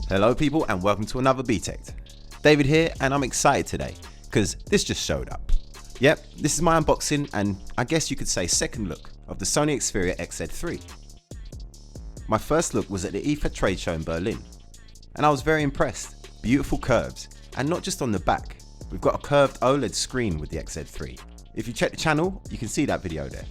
Hello people and welcome to another Btekt. David here and I'm excited today because this just showed up. Yep, this is my unboxing and I guess you could say second look of the Sony Xperia XZ3. My first look was at the IFA trade show in Berlin and I was very impressed. Beautiful curves and not just on the back, we've got a curved OLED screen with the XZ3. If you check the channel you can see that video there.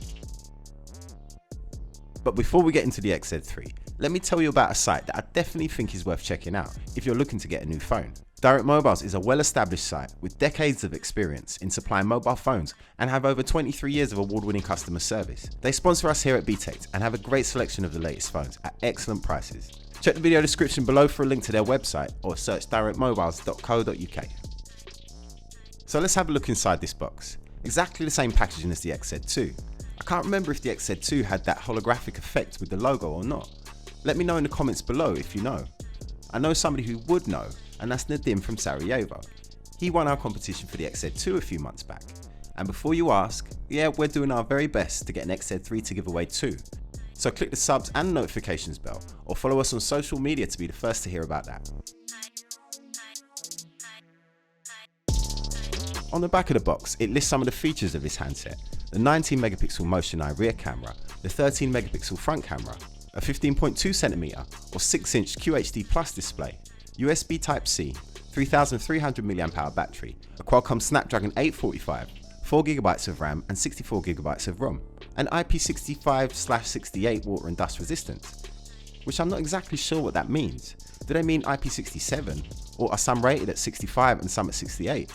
But before we get into the XZ3, let me tell you about a site that I definitely think is worth checking out if you're looking to get a new phone. Direct Mobiles is a well-established site with decades of experience in supplying mobile phones and have over 23 years of award-winning customer service. They sponsor us here at Btekt and have a great selection of the latest phones at excellent prices. Check the video description below for a link to their website or search directmobiles.co.uk. So let's have a look inside this box. Exactly the same packaging as the XZ2. I can't remember if the XZ2 had that holographic effect with the logo or not. Let me know in the comments below if you know. I know somebody who would know, and that's Nadim from Sirocco. He won our competition for the XZ2 a few months back. And before you ask, yeah, we're doing our very best to get an XZ3 to give away too. So click the subs and notifications bell, or follow us on social media to be the first to hear about that. On the back of the box, it lists some of the features of this handset. The 19 megapixel Motion Eye rear camera, the 13 megapixel front camera, a 15.2cm or 6-inch QHD Plus display, USB Type-C, 3300 mAh battery, a Qualcomm Snapdragon 845, 4GB of RAM and 64GB of ROM, and IP65/68 water and dust resistance, which I'm not exactly sure what that means. Do they mean IP67, or are some rated at 65 and some at 68?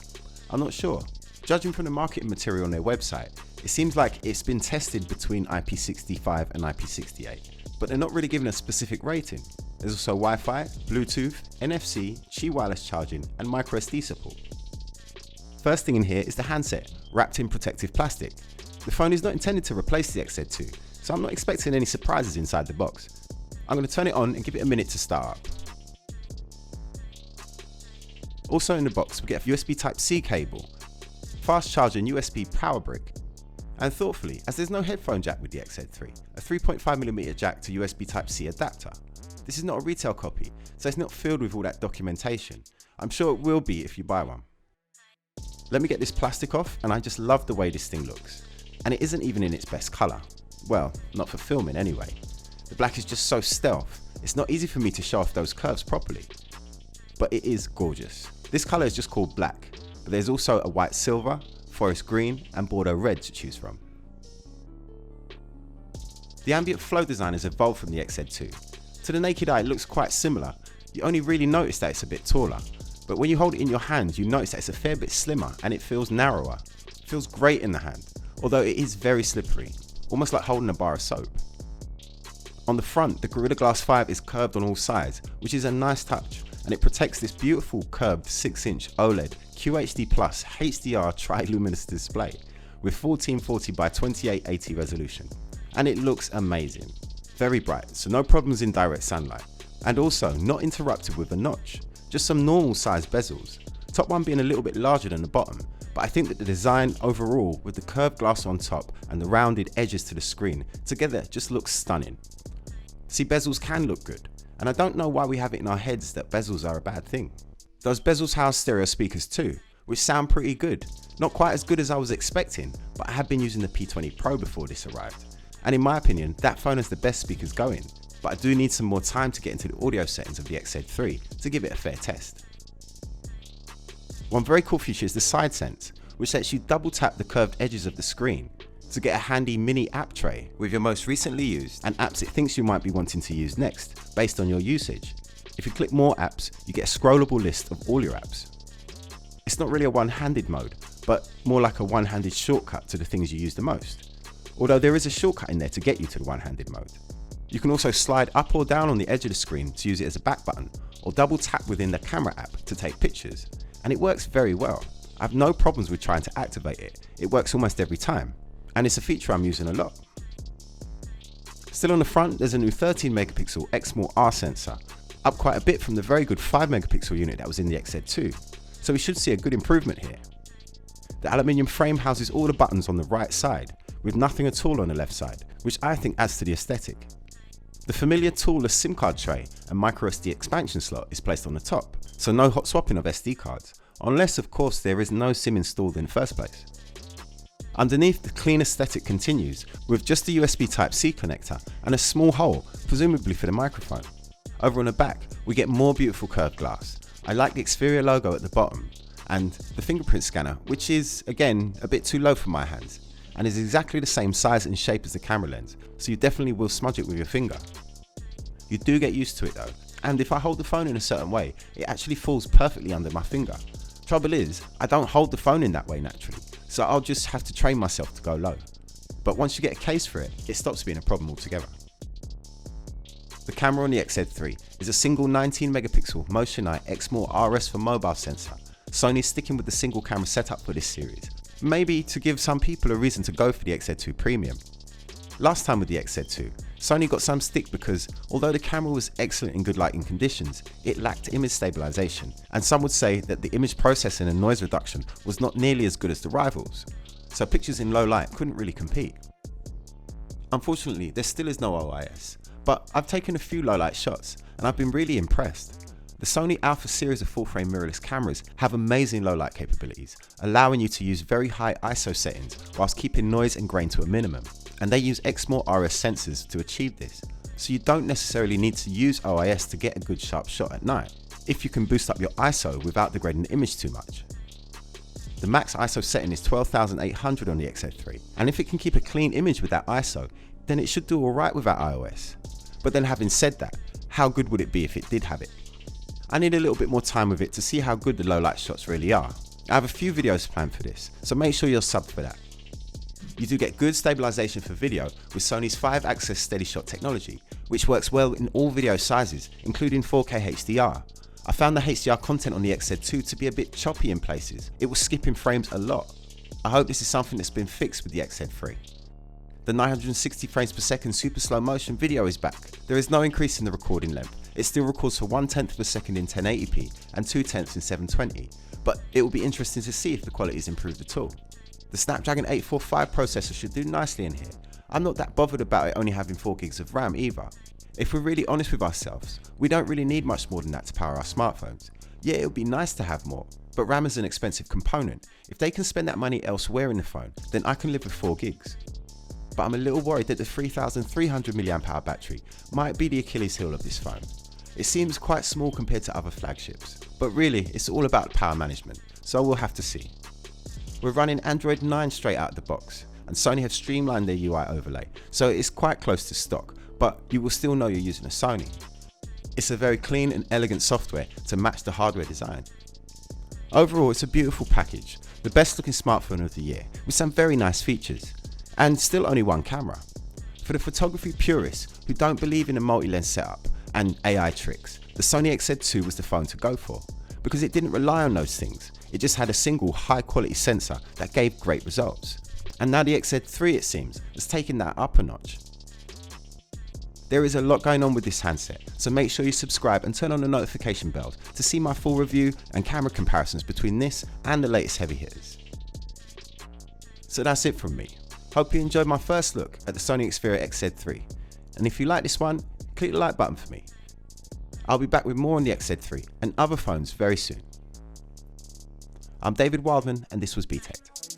I'm not sure. Judging from the marketing material on their website, it seems like it's been tested between IP65 and IP68. But they're not really giving a specific rating. There's also Wi-Fi, Bluetooth, NFC, Qi wireless charging and microSD support. First thing in here is the handset, wrapped in protective plastic. The phone is not intended to replace the XZ2, so I'm not expecting any surprises inside the box. I'm going to turn it on and give it a minute to start up. Also in the box we get a USB Type-C cable, fast charging USB power brick, and thoughtfully, as there's no headphone jack with the XZ3, a 3.5mm jack to USB Type-C adapter. This is not a retail copy, so it's not filled with all that documentation. I'm sure it will be if you buy one. Let me get this plastic off, and I just love the way this thing looks. And it isn't even in its best colour. Well, not for filming anyway. The black is just so stealth, it's not easy for me to show off those curves properly. But it is gorgeous. This colour is just called black, but there's also a white silver, forest green and Bordeaux red to choose from. The ambient flow design has evolved from the XZ2. To the naked eye it looks quite similar, you only really notice that it's a bit taller, but when you hold it in your hand you notice that it's a fair bit slimmer and it feels narrower. It feels great in the hand, although it is very slippery, almost like holding a bar of soap. On the front, the Gorilla Glass 5 is curved on all sides, which is a nice touch, and it protects this beautiful curved 6-inch OLED QHD Plus HDR tri-luminous display with 1440 by 2880 resolution, and it looks amazing. Very bright, so no problems in direct sunlight, and also not interrupted with a notch, just some normal sized bezels, top one being a little bit larger than the bottom, but I think that the design overall with the curved glass on top and the rounded edges to the screen together just looks stunning. See, bezels can look good, and I don't know why we have it in our heads that bezels are a bad thing. Those bezels house stereo speakers too, which sound pretty good. Not quite as good as I was expecting, but I have been using the P20 Pro before this arrived. And in my opinion, that phone has the best speakers going, but I do need some more time to get into the audio settings of the XZ3 to give it a fair test. One very cool feature is the side sense, which lets you double tap the curved edges of the screen to get a handy mini app tray with your most recently used and apps it thinks you might be wanting to use next based on your usage. If you click more apps, you get a scrollable list of all your apps. It's not really a one-handed mode, but more like a one-handed shortcut to the things you use the most. Although there is a shortcut in there to get you to the one-handed mode. You can also slide up or down on the edge of the screen to use it as a back button, or double tap within the camera app to take pictures, and it works very well. I have no problems with trying to activate it, it works almost every time, and it's a feature I'm using a lot. Still on the front, there's a new 13 megapixel Exmor R sensor, up quite a bit from the very good 5 megapixel unit that was in the XZ2, so we should see a good improvement here. The aluminium frame houses all the buttons on the right side, with nothing at all on the left side, which I think adds to the aesthetic. The familiar toolless SIM card tray and microSD expansion slot is placed on the top, so no hot swapping of SD cards, unless of course there is no SIM installed in the first place. Underneath, the clean aesthetic continues with just a USB Type-C connector and a small hole, presumably for the microphone. Over on the back, we get more beautiful curved glass. I like the Xperia logo at the bottom and the fingerprint scanner, which is, again, a bit too low for my hands and is exactly the same size and shape as the camera lens, so you definitely will smudge it with your finger. You do get used to it though, and if I hold the phone in a certain way, it actually falls perfectly under my finger. Trouble is, I don't hold the phone in that way naturally, so I'll just have to train myself to go low. But once you get a case for it, it stops being a problem altogether. The camera on the XZ3 is a single 19 megapixel Motion Eye Exmor RS for mobile sensor. Sony's sticking with the single camera setup for this series, maybe to give some people a reason to go for the XZ2 Premium. Last time with the XZ2, Sony got some stick because although the camera was excellent in good lighting conditions, it lacked image stabilization, and some would say that the image processing and noise reduction was not nearly as good as the rivals, so pictures in low light couldn't really compete. Unfortunately, there still is no OIS, but I've taken a few low light shots and I've been really impressed. The Sony Alpha series of full frame mirrorless cameras have amazing low light capabilities, allowing you to use very high ISO settings whilst keeping noise and grain to a minimum. And they use Exmor RS sensors to achieve this, so you don't necessarily need to use OIS to get a good sharp shot at night, if you can boost up your ISO without degrading the image too much. The max ISO setting is 12,800 on the XZ3, and if it can keep a clean image with that ISO, then it should do alright without iOS. But then having said that, how good would it be if it did have it? I need a little bit more time with it to see how good the low light shots really are. I have a few videos planned for this, so make sure you're subbed for that. You do get good stabilization for video with Sony's 5-axis steady shot technology, which works well in all video sizes, including 4K HDR. I found the HDR content on the XZ2 to be a bit choppy in places. It was skipping frames a lot. I hope this is something that's been fixed with the XZ3. The 960 frames per second super slow motion video is back. There is no increase in the recording length. It still records for 1/10 of a second in 1080p and 2/10 in 720, but it will be interesting to see if the quality is improved at all. The Snapdragon 845 processor should do nicely in here. I'm not that bothered about it only having 4 gigs of RAM either. If we're really honest with ourselves, we don't really need much more than that to power our smartphones. Yeah, it would be nice to have more, but RAM is an expensive component. If they can spend that money elsewhere in the phone, then I can live with 4 gigs. But I'm a little worried that the 3300 mAh battery might be the Achilles heel of this phone. It seems quite small compared to other flagships, but really it's all about power management, so we'll have to see. We're running Android 9 straight out of the box, and Sony have streamlined their UI overlay, so it's quite close to stock, but you will still know you're using a Sony. It's a very clean and elegant software to match the hardware design. Overall, it's a beautiful package, the best looking smartphone of the year, with some very nice features, and still only one camera. For the photography purists who don't believe in a multi-lens setup and AI tricks, the Sony XZ2 was the phone to go for, because it didn't rely on those things. It just had a single high quality sensor that gave great results. And now the XZ3, it seems, has taken that up a notch. There is a lot going on with this handset, so make sure you subscribe and turn on the notification bell to see my full review and camera comparisons between this and the latest heavy hitters. So that's it from me. Hope you enjoyed my first look at the Sony Xperia XZ3, and if you like this one, click the like button for me. I'll be back with more on the XZ3 and other phones very soon. I'm David Wildman, and this was Btekt.